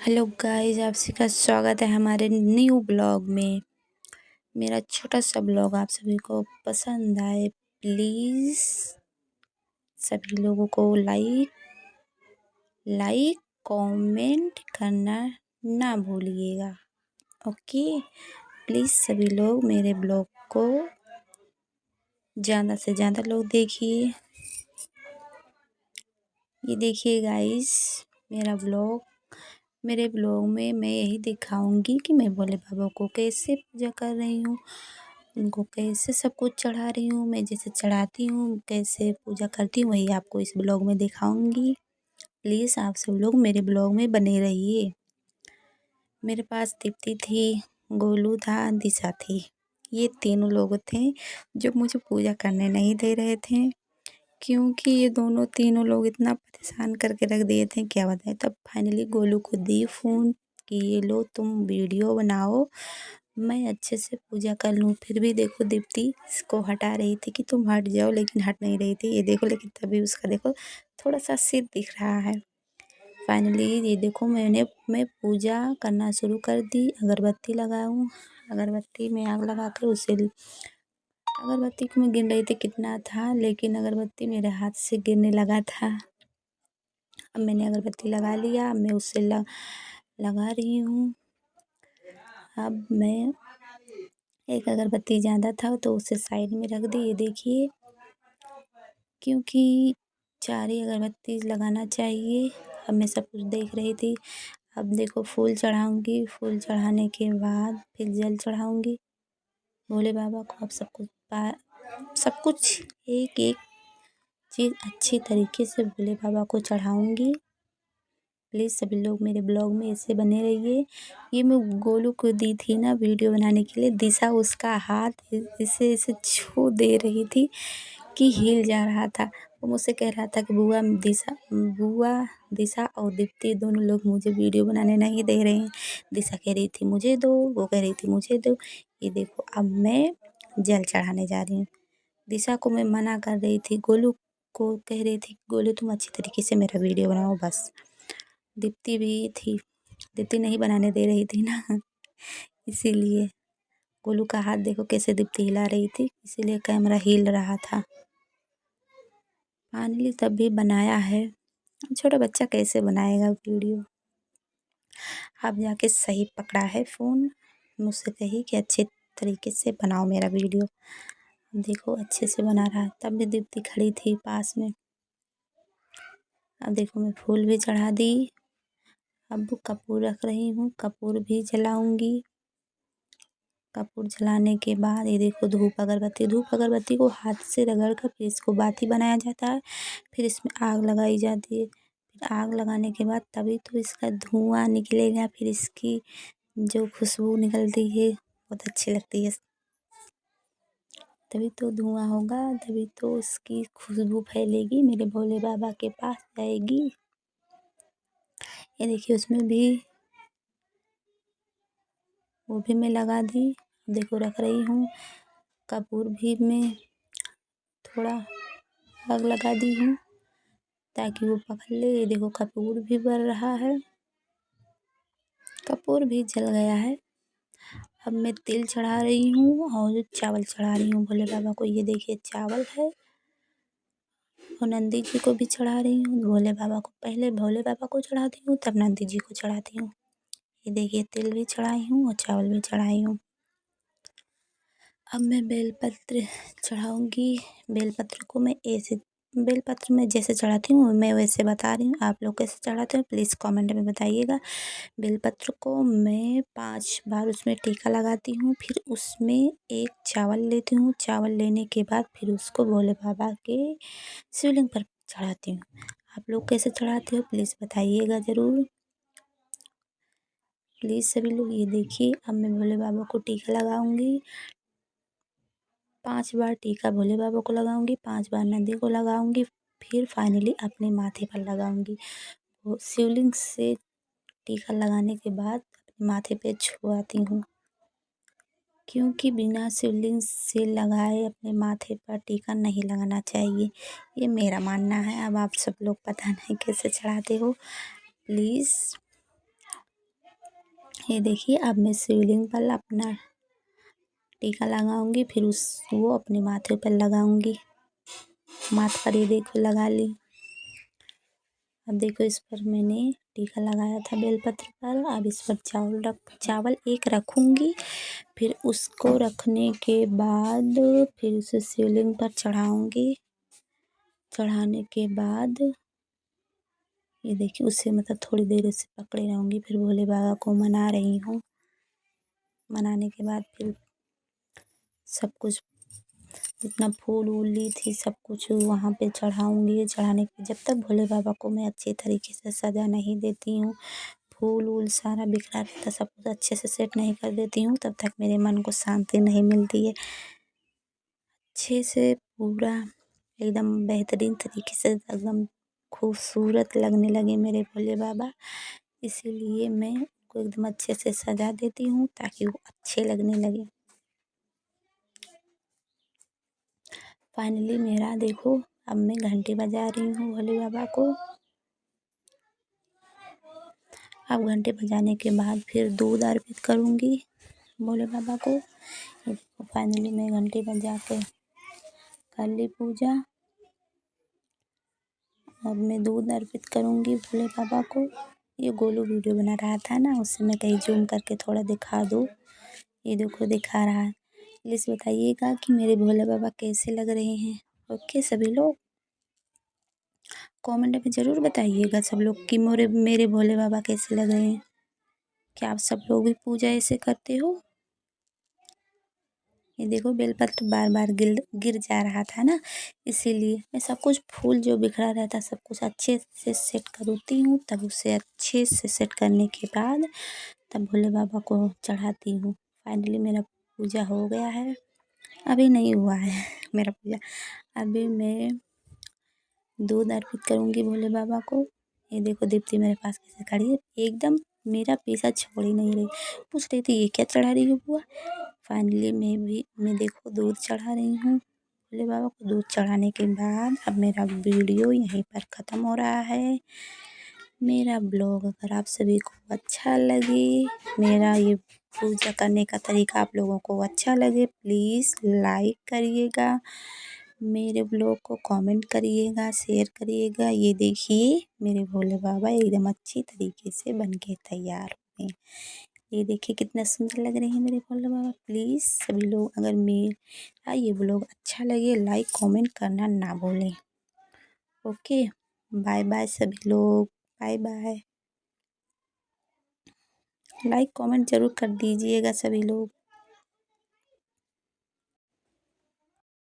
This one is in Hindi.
हेलो गाइस, आप सभी का स्वागत है हमारे न्यू ब्लॉग में। मेरा छोटा सा ब्लॉग आप सभी को पसंद आए, प्लीज़ सभी लोगों को लाइक कमेंट करना ना भूलिएगा। ओके, प्लीज़ सभी लोग मेरे ब्लॉग को ज़्यादा से ज़्यादा लोग देखिए। ये देखिए गाइस, मेरे ब्लॉग में मैं यही दिखाऊंगी कि मैं भोले बाबा को कैसे पूजा कर रही हूँ, उनको कैसे सब कुछ चढ़ा रही हूँ। मैं जैसे चढ़ाती हूँ, कैसे पूजा करती हूँ, वही आपको इस ब्लॉग में दिखाऊंगी। प्लीज़ आप सब लोग मेरे ब्लॉग में बने रहिए। मेरे पास दीप्ति थी, गोलू था, दिशा थी। ये तीनों लोग थे जो मुझे पूजा करने नहीं दे रहे थे, क्योंकि ये तीनों लोग इतना परेशान करके रख दिए थे, क्या बताएं। तब फाइनली गोलू को दी फ़ोन कि ये लो तुम वीडियो बनाओ, मैं अच्छे से पूजा कर लूँ। फिर भी देखो दीप्ति इसको हटा रही थी कि तुम हट जाओ, लेकिन हट नहीं रही थी। ये देखो, लेकिन तभी उसका देखो थोड़ा सा सिर दिख रहा है। फाइनली ये देखो मैं पूजा करना शुरू कर दी। अगरबत्ती लगाऊँ, अगरबत्ती में आग लगा कर उसे अगरबत्ती को मैं गिन रही थी कितना था, लेकिन अगरबत्ती मेरे हाथ से गिरने लगा था। अब मैंने अगरबत्ती लगा लिया, अब मैं उसे लगा रही हूँ। अब मैं एक अगरबत्ती ज़्यादा था तो उसे साइड में रख दी। ये देखिए, क्योंकि 4 ही अगरबत्ती लगाना चाहिए। अब मैं सब कुछ देख रही थी। अब देखो फूल चढ़ाऊँगी, फूल चढ़ाने के बाद फिर जल चढ़ाऊँगी भोले बाबा को। अब सब कुछ एक-एक चीज़ अच्छी तरीके से भोले बाबा को चढ़ाऊँगी। प्लीज़ सभी लोग मेरे ब्लॉग में ऐसे बने रहिए। ये मैं गोलू को दी थी ना वीडियो बनाने के लिए। दिशा उसका हाथ ऐसे ऐसे छू दे रही थी कि हिल जा रहा था। वो मुझसे कह रहा था कि बुआ दिशा और दीप्ति दोनों लोग मुझे वीडियो बनाने नहीं दे रहे हैं। दिशा कह रही थी मुझे दो, वो कह रही थी मुझे दो। ये देखो, अब मैं जल चढ़ाने जा रही हूँ। दिशा को मैं मना कर रही थी, गोलू को कह रही थी गोलू तुम अच्छी तरीके से मेरा वीडियो बनाओ बस। दीप्ति भी थी, दीप्ति नहीं बनाने दे रही थी ना इसीलिए। गोलू का हाथ देखो कैसे दीप्ति हिला रही थी, इसीलिए कैमरा हिल रहा था। फाइनली तब भी बनाया है। छोटा बच्चा कैसे बनाएगा वीडियो। अब जाके सही पकड़ा है फ़ोन, मुझसे कही कि अच्छे तरीके से बनाओ मेरा वीडियो। देखो अच्छे से बना रहा है। तब भी दीप्ति खड़ी थी पास में। अब देखो मैं फूल भी चढ़ा दी। अब कपूर रख रही हूँ, कपूर भी जलाऊंगी। कपूर जलाने के बाद ये देखो धूप अगरबत्ती को हाथ से रगड़ कर फिर इसको बाती बनाया जाता है। फिर इसमें आग लगाई जाती है। फिर आग लगाने के बाद तभी तो इसका धुआं निकलेगा। फिर इसकी जो खुशबू निकलती है बहुत अच्छी लगती है। तभी तो धुआं होगा, तभी तो उसकी खुशबू फैलेगी, मेरे भोले बाबा के पास जाएगी। ये देखिए उसमें भी वो भी मैं लगा दी। देखो रख रही हूँ। कपूर भी मैं थोड़ा आग लगा दी हूँ ताकि वो पकड़ ले। ये देखो कपूर भी बढ़ रहा है, कपूर भी जल गया है। अब मैं तिल चढ़ा रही हूँ और चावल चढ़ा रही हूँ भोले बाबा को। ये देखिए चावल है और नंदी जी को भी चढ़ा रही हूँ। भोले बाबा को पहले भोले बाबा को चढ़ाती हूँ, तब नंदी जी को चढ़ाती हूँ। ये देखिए तिल भी चढ़ाई हूँ और चावल भी चढ़ाई हूँ। अब मैं बेलपत्र चढ़ाऊँगी। बेलपत्र मैं जैसे चढ़ाती हूँ मैं वैसे बता रही हूँ। आप लोग कैसे चढ़ाते हो प्लीज़ कमेंट में बताइएगा। बेलपत्र को मैं 5 बार उसमें टीका लगाती हूँ, फिर उसमें एक चावल लेती हूँ। चावल लेने के बाद फिर उसको भोले बाबा के शिवलिंग पर चढ़ाती हूँ। आप लोग कैसे चढ़ाते हो प्लीज़ बताइएगा ज़रूर। प्लीज़ सभी लोग ये देखिए, अब मैं भोले बाबा को टीका लगाऊंगी। 5 बार टीका भोले बाबा को लगाऊंगी, 5 बार नंदी को लगाऊंगी, फिर फाइनली अपने माथे पर लगाऊंगी। वो शिवलिंग से टीका लगाने के बाद अपने माथे पे छुआती हूँ, क्योंकि बिना शिवलिंग से लगाए अपने माथे पर टीका नहीं लगाना चाहिए। ये मेरा मानना है। अब आप सब लोग पता नहीं कैसे चढ़ाते हो, प्लीज़ ये देखिए अब मैं शिवलिंग पर अपना टीका लगाऊंगी, फिर वो अपने माथे पर लगाऊंगी। माथ पर ये देखो लगा ली। अब देखो इस पर मैंने टीका लगाया था बेलपत्र पर। अब इस पर चावल एक रखूंगी, फिर उसको रखने के बाद फिर उसे शिवलिंग पर चढ़ाऊंगी। चढ़ाने के बाद ये देखिए उसे मतलब थोड़ी देर से पकड़े रहूंगी, फिर भोले बाबा को मना रही हूँ। मनाने के बाद फिर सब कुछ जितना फूल वूल ली थी सब कुछ वहाँ पे चढ़ाऊंगी। चढ़ाने के जब तक भोले बाबा को मैं अच्छे तरीके से सजा नहीं देती हूँ, फूल वूल सारा बिखरा रहता सब कुछ अच्छे से सेट नहीं कर देती हूँ, तब तक मेरे मन को शांति नहीं मिलती है। अच्छे से पूरा एकदम बेहतरीन तरीके से एकदम खूबसूरत लगने लगे मेरे भोले बाबा, इसीलिए मैं उनको एकदम अच्छे से सजा देती हूँ ताकि वो अच्छे लगने लगे। फाइनली मेरा देखो अब मैं घंटी बजा रही हूँ भोले बाबा को। अब घंटे बजाने के बाद फिर दूध अर्पित करूँगी भोले बाबा को। ये देखो फाइनली मैं घंटी बजा के कर ली पूजा। अब मैं दूध अर्पित करूँगी भोले बाबा को। ये गोलू वीडियो बना रहा था ना, उससे मैं कहीं जूम करके थोड़ा दिखा दूँ। ये देखो दिखा रहा है। प्लीज़ बताइएगा कि मेरे भोले बाबा कैसे लग रहे हैं। ओके सभी लोग कमेंट में ज़रूर बताइएगा सब लोग कि मेरे भोले बाबा कैसे लग रहे हैं। क्या आप सब लोग भी पूजा ऐसे करते हो? ये देखो बेलपत्र बार बार गिर जा रहा था ना, इसीलिए मैं सब कुछ फूल जो बिखरा रहता सब कुछ अच्छे से सेट करती हूँ, तब उसे अच्छे से सेट करने के बाद तब भोले बाबा को चढ़ाती हूँ। फाइनली मेरा पूजा हो गया है। अभी नहीं हुआ है मेरा पूजा। अभी मैं दूध अर्पित करूँगी भोले बाबा को। ये देखो दीप्ति मेरे पास कैसे खड़ी है, एकदम मेरा पीछा छोड़ ही नहीं रही। पूछ रही थी ये क्या चढ़ा रही हो बुआ। फाइनली मैं देखो दूध चढ़ा रही हूँ भोले बाबा को। दूध चढ़ाने के बाद अब मेरा वीडियो यहीं पर ख़त्म हो रहा है। मेरा ब्लॉग अगर आप सभी को अच्छा लगे, मेरा ये पूजा करने का तरीका आप लोगों को अच्छा लगे, प्लीज़ लाइक करिएगा, मेरे ब्लॉग को कमेंट करिएगा, शेयर करिएगा। ये देखिए मेरे भोले बाबा एकदम अच्छी तरीके से बन के तैयार हुए। ये देखिए कितना सुंदर लग रहे हैं मेरे भोले बाबा। प्लीज़ सभी लोग अगर मेरा ये ब्लॉग अच्छा लगे लाइक कमेंट करना ना भूलें। ओके बाय बाय सभी लोग, बाय बाय। लाइक कमेंट ज़रूर कर दीजिएगा सभी लोग।